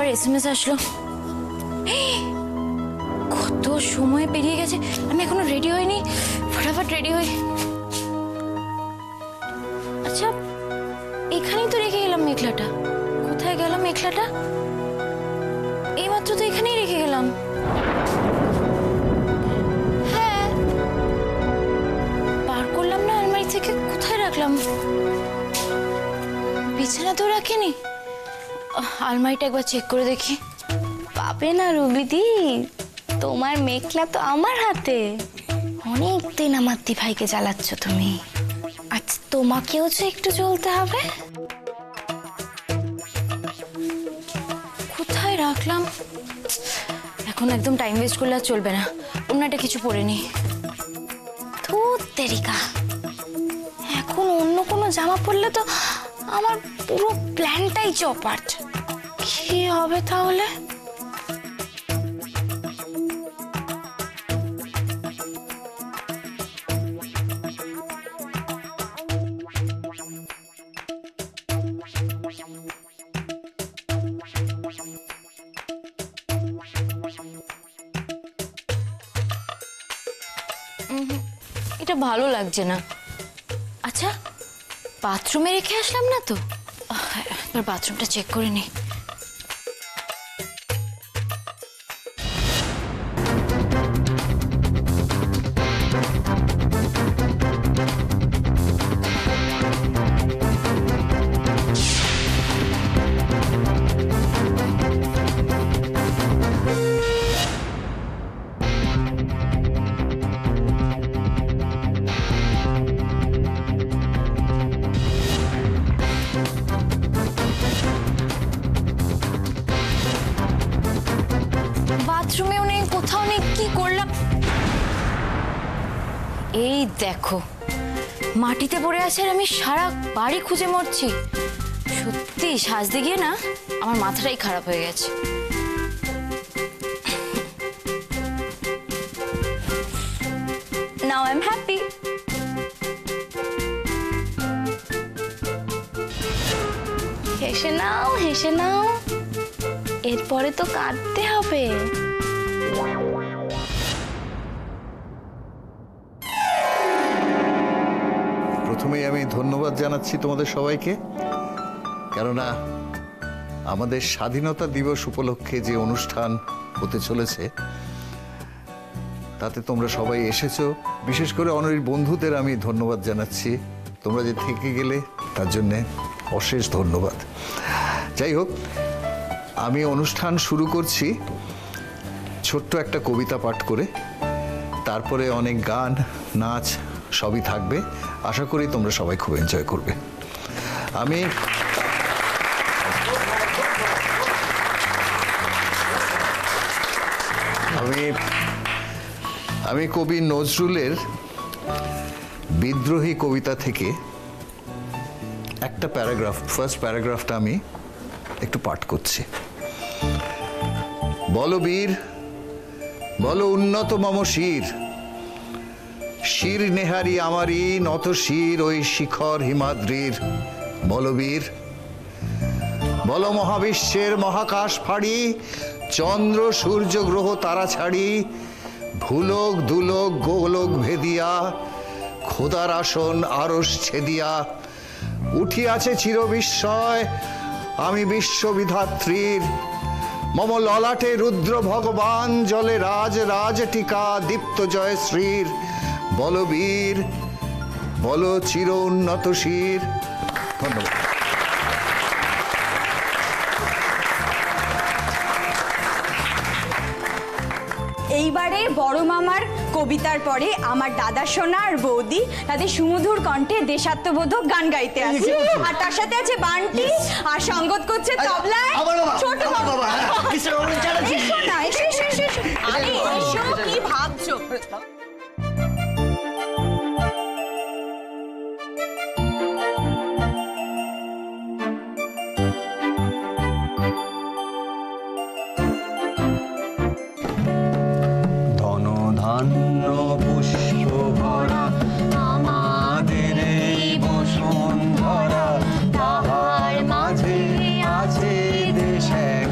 আবার এসএমএস আসলো। কত সময় পেরিয়ে গেছে, আমি এখনো রেডি হইনি। ফটাফট রেডি হই। আচ্ছা, এখানেই তো রেখে গেলাম মেঘলাটা। কোথায় গেলাম মেঘলাটা? এইমাত্র তো এখানেই রেখে গেলাম। হ্যাঁ, বার করলাম না আলমারি থেকে। কোথায় রাখলাম? বিছানাতেও রাখিনি। আলমারিটা একবার চেক করে দেখি। পাবে না রুবিদি, তোমার মেঘলা তো আমার হাতে। অনেকদিন আমার দি ভাইকে জ্বালাচ্ছ তুমি, আজ তোমাকেও যে একটু চলতে হবে। কোথায় রাখলাম? এখন একদম টাইম ওয়েস্ট করলে আর চলবে না। অন্যটা কিছু পরে নি। ধুর তেরিকা, এখন অন্য কোনো জামা পরলে তো আমার পুরো প্ল্যানটাই চপাট। কি হবে তাহলে? এটা ভালো লাগছে না। আচ্ছা, বাথরুমে রেখে আসলাম না তো? এবার বাথরুমটা চেক করে নি। বাথরুমেও নেই, কোথাও নেই। কি করলাম? এই দেখো, মাটিতে পড়ে আছে আর আমি সারা বাড়ি খুঁজে মরছি। সত্যি সাজতে গিয়ে না আমার মাথাটাই খারাপ হয়ে গেছে। Now I'm happy. হেসে নাও, হেসে নাও, এরপরে তো কাঁদতে হবে। প্রথমেই আমি ধন্যবাদ জানাচ্ছি তোমাদের সবাইকে, কেননা আমাদের স্বাধীনতা দিবস উপলক্ষে যে অনুষ্ঠান হতে চলেছে তাতে তোমরা সবাই এসেছো। বিশেষ করে অনরির বন্ধুদের আমি ধন্যবাদ জানাচ্ছি। তোমরা যে থেকে গেলে তার জন্যে অশেষ ধন্যবাদ। যাই হোক, আমি অনুষ্ঠান শুরু করছি ছোট্ট একটা কবিতা পাঠ করে, তারপরে অনেক গান, নাচ সবই থাকবে। আশা করি তোমরা সবাই খুব এনজয় করবে। আমি কবি নজরুলের বিদ্রোহী কবিতা থেকে একটা প্যারাগ্রাফ, ফার্স্ট প্যারাগ্রাফটা আমি একটু পাঠ করছি। বলো বীর, বলো উন্নত মম শির, শির নেহারি আমারি নত শির ওই শিখর হিমাদ্রির। বলো বীর, বলো মহাবিশ্বের মহাকাশ ফাড়ি, চন্দ্র সূর্য গ্রহ তারা ছাড়ি, ভুলোক দুলোক গোলোক ভেদিয়া, খোদার আসন আরশ ছেদিয়া, উঠিয়াছে চির বিস্ময় আমি বিশ্ববিধাত্রীর। মম ললাটে রুদ্র ভগবান, জলে রাজ রাজ টিকা দীপ্ত জয় শ্রীর। বল বীর, বলো চির উন্নত শির। ধন্যবাদ। এইবারে বড় মামার কবিতার পরে আমার দাদা সোনা আর বৌদি তাদের সুমধুর কণ্ঠে দেশাত্মবোধক গান গাইতে আছে, আর তার সাথে আছে বান্টি, আর সঙ্গত করছে তবলায় ছোট বাবা। এসো না, এসো এসো এসো। আরে এসো, কি ভাবছো? ধন্য পুষ্প ভরা আমাদের এই বসুন্ধরা, তাহার মাঝে আছে দেশ এক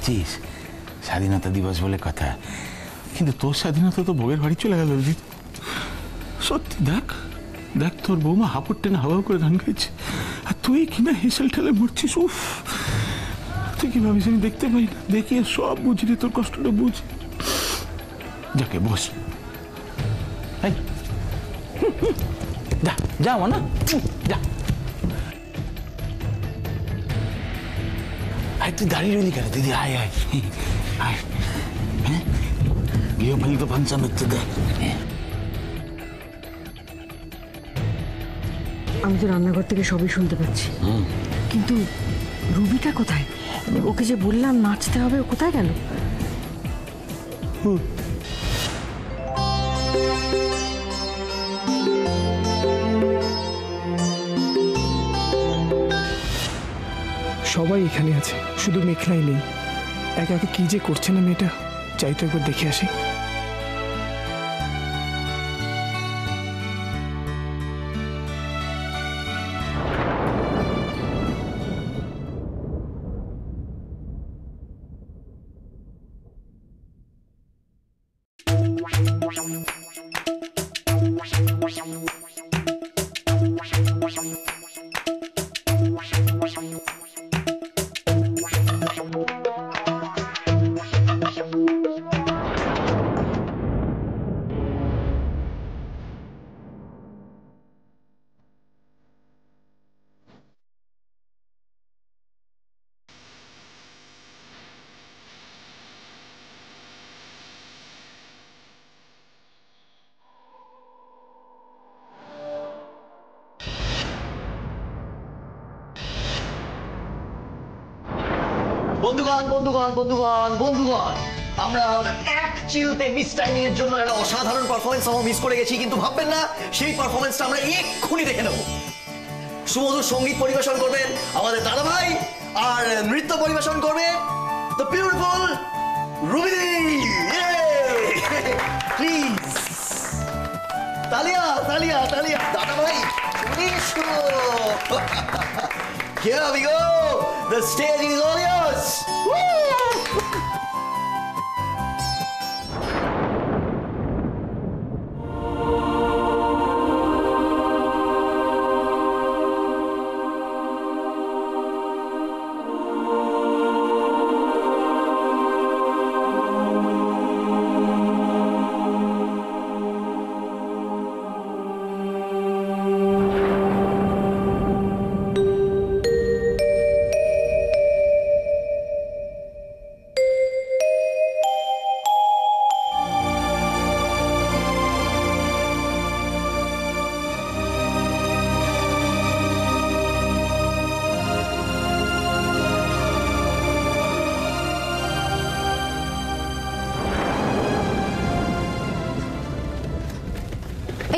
দেখেছিস, স্বাধীনতা দিবস বলে কথা, কিন্তু তোর স্বাধীনতা তো বউয়ের বাড়ি চলে গেল। সত্যি দেখ দেখ, তোর বৌমা হাঁপড় টেনে হাওয়া করে গান গাইছে, আর তুই কিনা হেসেল ঠেলে মরছিস। উফ, তুই কি ভাবিস আমি দেখতে পাই না? দেখি সব বুঝি রে, তোর কষ্টটা বুঝ। যাকে বস, যা যাও না, যা। আয় তুই দাঁড়িয়ে রইলি কেন? দিদি আয় আয় আয়। হ্যাঁ, গৃহপালিত ফাংশন হচ্ছে, দেখ। আমি তো রান্নাঘর থেকে সবই শুনতে পাচ্ছি, কিন্তু রুবিটা কোথায়? ওকে যে বললাম নাচতে হবে, ও কোথায় গেল? সবাই এখানে আছে, শুধু মেঘলাই নেই। একা একা কি যে করছে না মেয়েটা, চাই তো একবার দেখে আসি। বন্ধুগণ বন্ধুগণ বন্ধুগণ বন্ধুগণ, আমরা এক চিলতে মিস টাইমিং এর জন্য একটা অসাধারণ পারফরমেন্স আমরা মিস করে গেছি, কিন্তু ভাববেন না, সেই পারফরমেন্সটা আমরা এক্ষুনি দেখে নেব। সুমধুর সঙ্গীত পরিবেশন করবেন আমাদের দাদা ভাই, আর নৃত্য পরিবেশন করবে দ্য বিউটিফুল রুবিদি। প্লিজ তালিয়া তালিয়া তালিয়া, দাদা ভাই please. Here we go. The stage is all yours. Woo!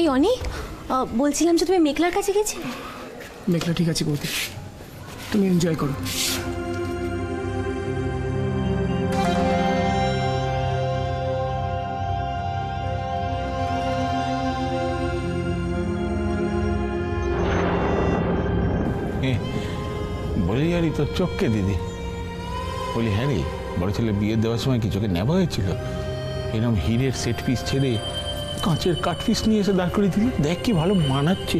এই অনি, বলছিলাম যে তুমি মেঘলার কাছে গেছিলে। মেঘলা ঠিক আছে বৌদি, তুমি এনজয় করো। বলি আরে তোর চোখকে দিদি, বলি হ্যাঁ রে, বড় ছেলে বিয়ে দেওয়ার সময় কি চোখে নেওয়া হয়েছিল? এরকম হীরের সেট পিস ছেড়ে কাঁচের কাঠ পিস নিয়ে এসে দাঁড় করে দিলি, দেখ কি ভালো মানাচ্ছে।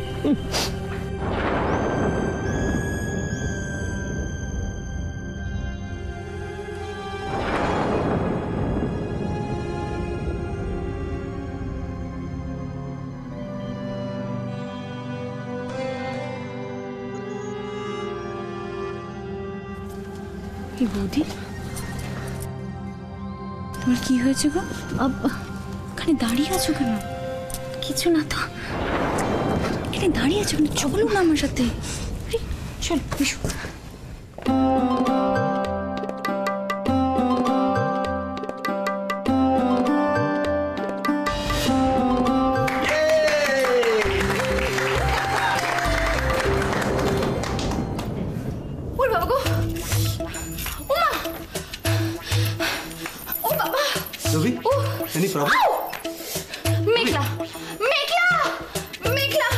বৌদি, তোমার কি হয়েছে গো? ওখানে দাঁড়িয়ে আছো কেন? কিছু না তো, এখানে দাঁড়িয়ে আছো কেন? চলো না আমার সাথে, চল এসো। Any problem? মেঘলা, মেঘলা, মেঘলা,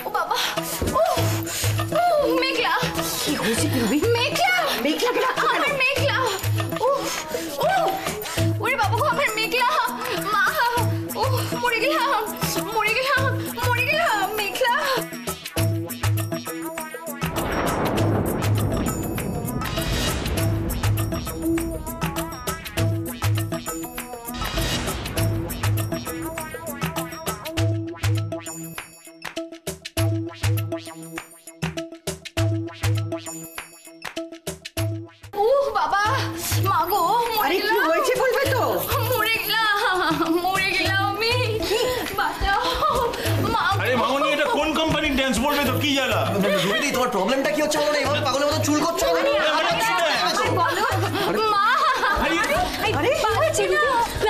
ও বাবা, ও ও মেঘলা, কি হয়েছে কি রবি? মেঘলা, মেঘলা, আমার মেঘলা, ও প্রবলেমটা কি হচ্ছে বলো না, এইভাবে পাগলের মতো চুল করছো কেন?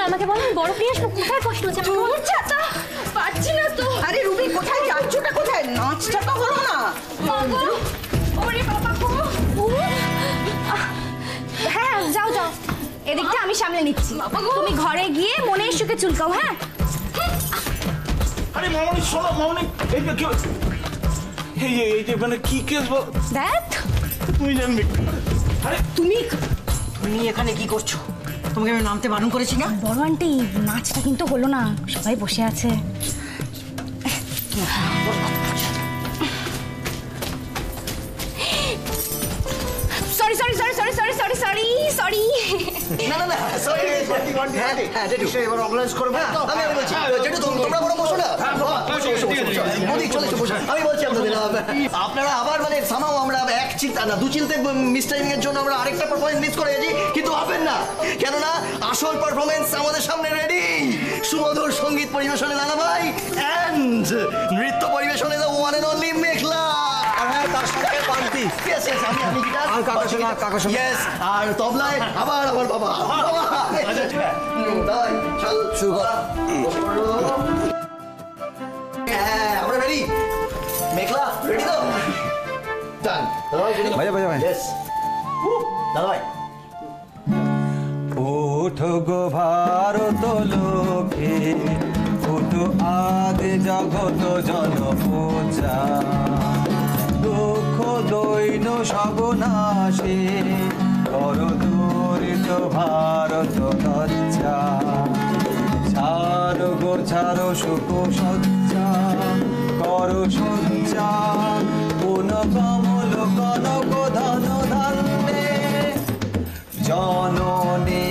আমাকে বলো বড় প্রিয়াস কোথায় কষ্ট হচ্ছে? পারছি না তো। আরে রুবি কোথায় যাচ্ছটা কোথায়? নাচটা তো হলো না। ওরে বাবা গো। হ্যাঁ যাও যাও, এদিকটা আমি সামলে নিচ্ছি। তুমি ঘরে গিয়ে মনে সুখে চুলকাও। হ্যাঁ আরে মামনি শোনো, মামনি এই যে কি হচ্ছে? এই যে মানে কি কেস বল? দেখ তুমি জানবে। তুমি এখানে কি করছো? তোমাকে আমি নামতে বারণ করেছি না? বড় আন্টি, নাচটা কিন্তু হলো না, সবাই বসে আছে। Sorry sorry sorry sorry sorry sorry sorry sorry. না না না সরি, হ্যাঁ জেঠু এবার অর্গানাইজ করবে। আমি বলছি জেঠু তোমরা বড় বসো না, মোদি চলে এসো বসো। আমি বলছি আপনাদের আপনারা আবার মানে সামাও আমরা এক চিন্তা না দু চিলতে মিস টাইমিং এর জন্য আমরা আরেকটা পারফরমেন্স মিস করে গেছি, কিন্তু হবেন না, কেননা আসল পারফরমেন্স আমাদের সামনে রেডি। সুমধুর সঙ্গীত পরিবেশনে নানা ভাই এন্ড নৃত্য পরিবেশনে দ্য ওয়ান এন্ড অনলি মেঘলা। হ্যাঁ, তার সঙ্গে বান্টি। Yes, yes, আমি গিটার আর কাকা শোনা। Yes, আর তবলায় আবার আমার বাবা। তাই চল শুরু কর। হ্যাঁ আমরা রেডি। মেঘলা রেডি তো? ডান। বাজা বাজা ভাই। Yes. দাদা ভাই। ওঠো গো ভারত লোকে, ওঠো আগে জগত জনপূজা, দুঃখ দৈন সবনাশে কর দূরিত ভারত লজ্জা, ছাড়ো গো ছাড়ো সুখ সজ্জা, কর সজ্জা পুন কমল কনক ধন ধান্যে, জননী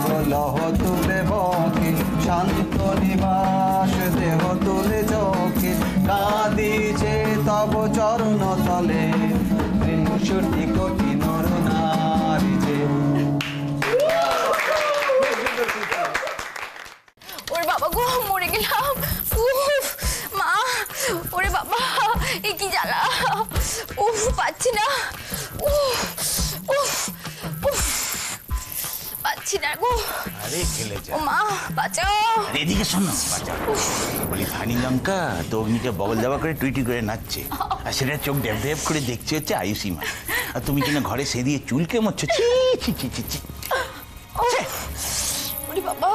গোলহ তুলে বকে, শান্ত নিবাস দেহ তুলে চোখে, কাঁদিছে তব চরণ তলে, ৬৩ কোটি নর নারী যে। ওরে বাবা গো, মরে গেলাম। উফ মা, ওরে বাবা এ কি জ্বালা। উফ পাচ্ছি না। উফ উফ উফ পাচ্ছি না গো। আরে খেলে যা। ও মা বাঁচাও। আরে এদিকে শোন না, বাঁচা। বলি ধানি লঙ্কা তো অগ্নিকে বগল দেওয়া করে টুইটি করে নাচছে, আর সেটা চোখ ড্যাব ড্যাব করে দেখছে হচ্ছে আয়ুষী মা, আর তুমি কিনা ঘরে সে দিয়ে চুলকে মরছো। ছি ছি ছি ছি ছি। ওরে বাবা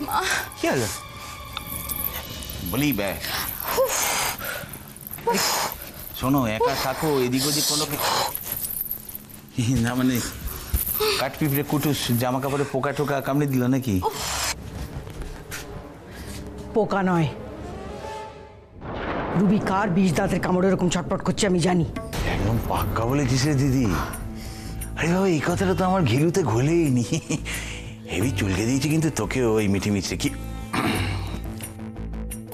মা, কি হলো? বলি শোনো, একা থাকো, এদিক ওদিক কোনো না মানে কাঠ পিঁপড়ে কুটুস জামা কাপড়ে পোকা টোকা কামড়ে দিল নাকি? পোকা নয়, রুবি কার বিষ দাঁতের কামড়ে এরকম ছটপট করছে আমি জানি। একদম পাক্কা বলেছিস রে দিদি। আরে বাবা, এই কথাটা তো আমার ঘিলুতে ঘোলেই নি। হেভি চুলকে দিয়েছি কিন্তু তোকে ওই মিঠি মিঠি কি।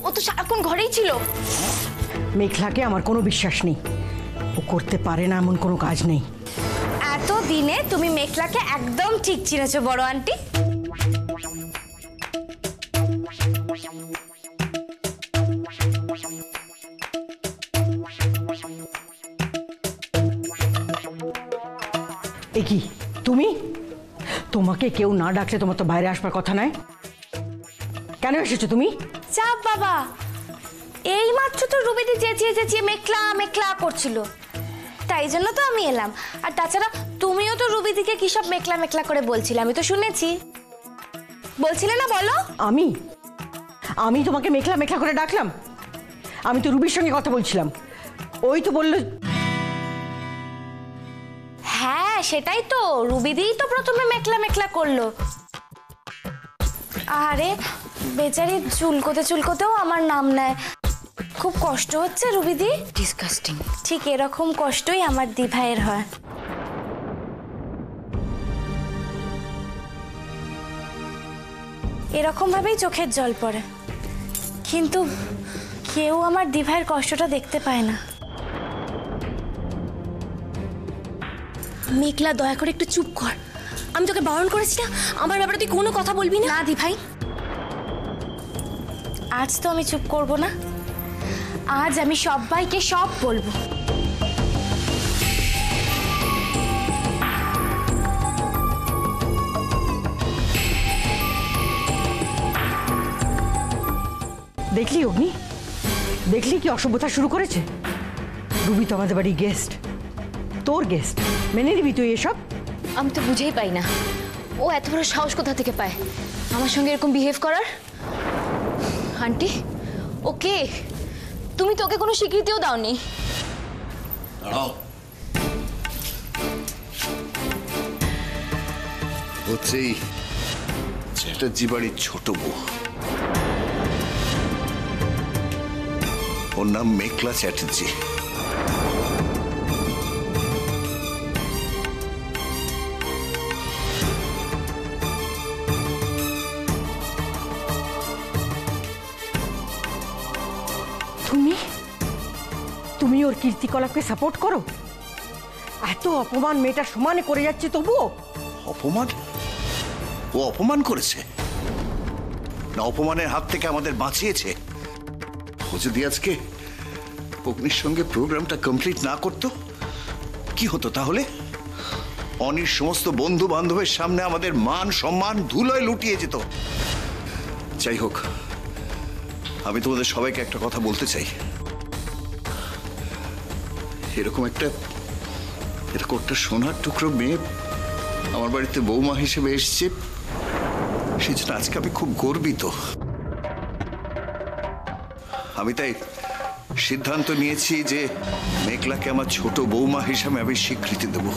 ও তো সারাক্ষণ ঘরেই ছিল। মেঘলাকে আমার কোনো বিশ্বাস নেই, ও করতে পারে না এমন কোনো কাজ নেই। এত দিনে তুমি মেঘলাকে একদম ঠিক চিনেছো বড় আন্টি। এ কি তুমি? তোমাকে কেউ না ডাকলে তোমার তো বাইরে আসবার কথা নয়, কেন এসেছো তুমি? চাপ বাবা, এই মাত্র তো রুবিদি চেঁচিয়ে চেঁচিয়ে মেঘলা মেঘলা করছিল, তাই জন্য তো আমি এলাম। আর তাছাড়া তুমিও তো রুবিদিকে কি সব মেঘলা মেঘলা করে বলছিলে, আমি তো শুনেছি। বলছিলে না বলো? আমি তোমাকে মেঘলা মেঘলা করে ডাকলাম? আমি তো রুবির সঙ্গে কথা বলছিলাম, ওই তো বললো। হ্যাঁ সেটাই তো, রুবিদিই তো প্রথমে মেঘলা মেঘলা করলো। আরে বেচারি চুলকোতে চুলকোতেও আমার নাম নেয়, খুব কষ্ট হচ্ছে রুবিদি। ডিসকাস্টিং। ঠিক এরকম কষ্টই আমার দিভাইয়ের হয়। এরকম ভাবেই চোখের জল পড়ে, কিন্তু কেউ আমার দিভাইয়ের কষ্টটা দেখতে পায় না। মেঘলা দয়া করে একটু চুপ কর, আমি তোকে বারণ করেছি না আমার ব্যাপারে তুই কোনো কথা বলবি না। না দিভাই, আজ তো আমি চুপ করব না, আজ আমি সবাইকে সব বলবো। দেখলি অগ্নি, দেখলি কি অসভ্যতা শুরু করেছে? রুবি তো আমাদের বাড়ি গেস্ট, তোর গেস্ট, মেনে নিবি তুই এসব? আমি তো বুঝেই পাই না ও এত বড় সাহস কোথা থেকে পায় আমার সঙ্গে এরকম বিহেভ করার। আন্টি ওকে, তুমি তো ওকে কোনো স্বীকৃতিও দাওনি। দাঁড়াও, হচ্ছেই চ্যাটার্জি বাড়ির ছোট বউ, ওর নাম মেঘলা চ্যাটার্জি। তুমি ওর কীর্তিকলাপকে সাপোর্ট করো? এত অপমান মেয়েটা সমানে করে যাচ্ছে তবুও? অপমান? ও অপমান করেছে না অপমানের হাত থেকে আমাদের বাঁচিয়েছে? ও যদি আজকে অগ্নির সঙ্গে প্রোগ্রামটা কমপ্লিট না করতো কি হতো তাহলে? অনির সমস্ত বন্ধু বান্ধবের সামনে আমাদের মান সম্মান ধুলোয় লুটিয়ে যেত। যাই হোক, আমি তোমাদের সবাইকে একটা কথা বলতে চাই, এরকম একটা সোনার টুকরো মেয়ে আমার বাড়িতে বৌমা হিসেবে এসছে, সেজন্য আজকে আমি খুব গর্বিত। আমি তাই সিদ্ধান্ত নিয়েছি যে মেঘলাকে আমার ছোট বৌমা হিসেবে আমি স্বীকৃতি দেব।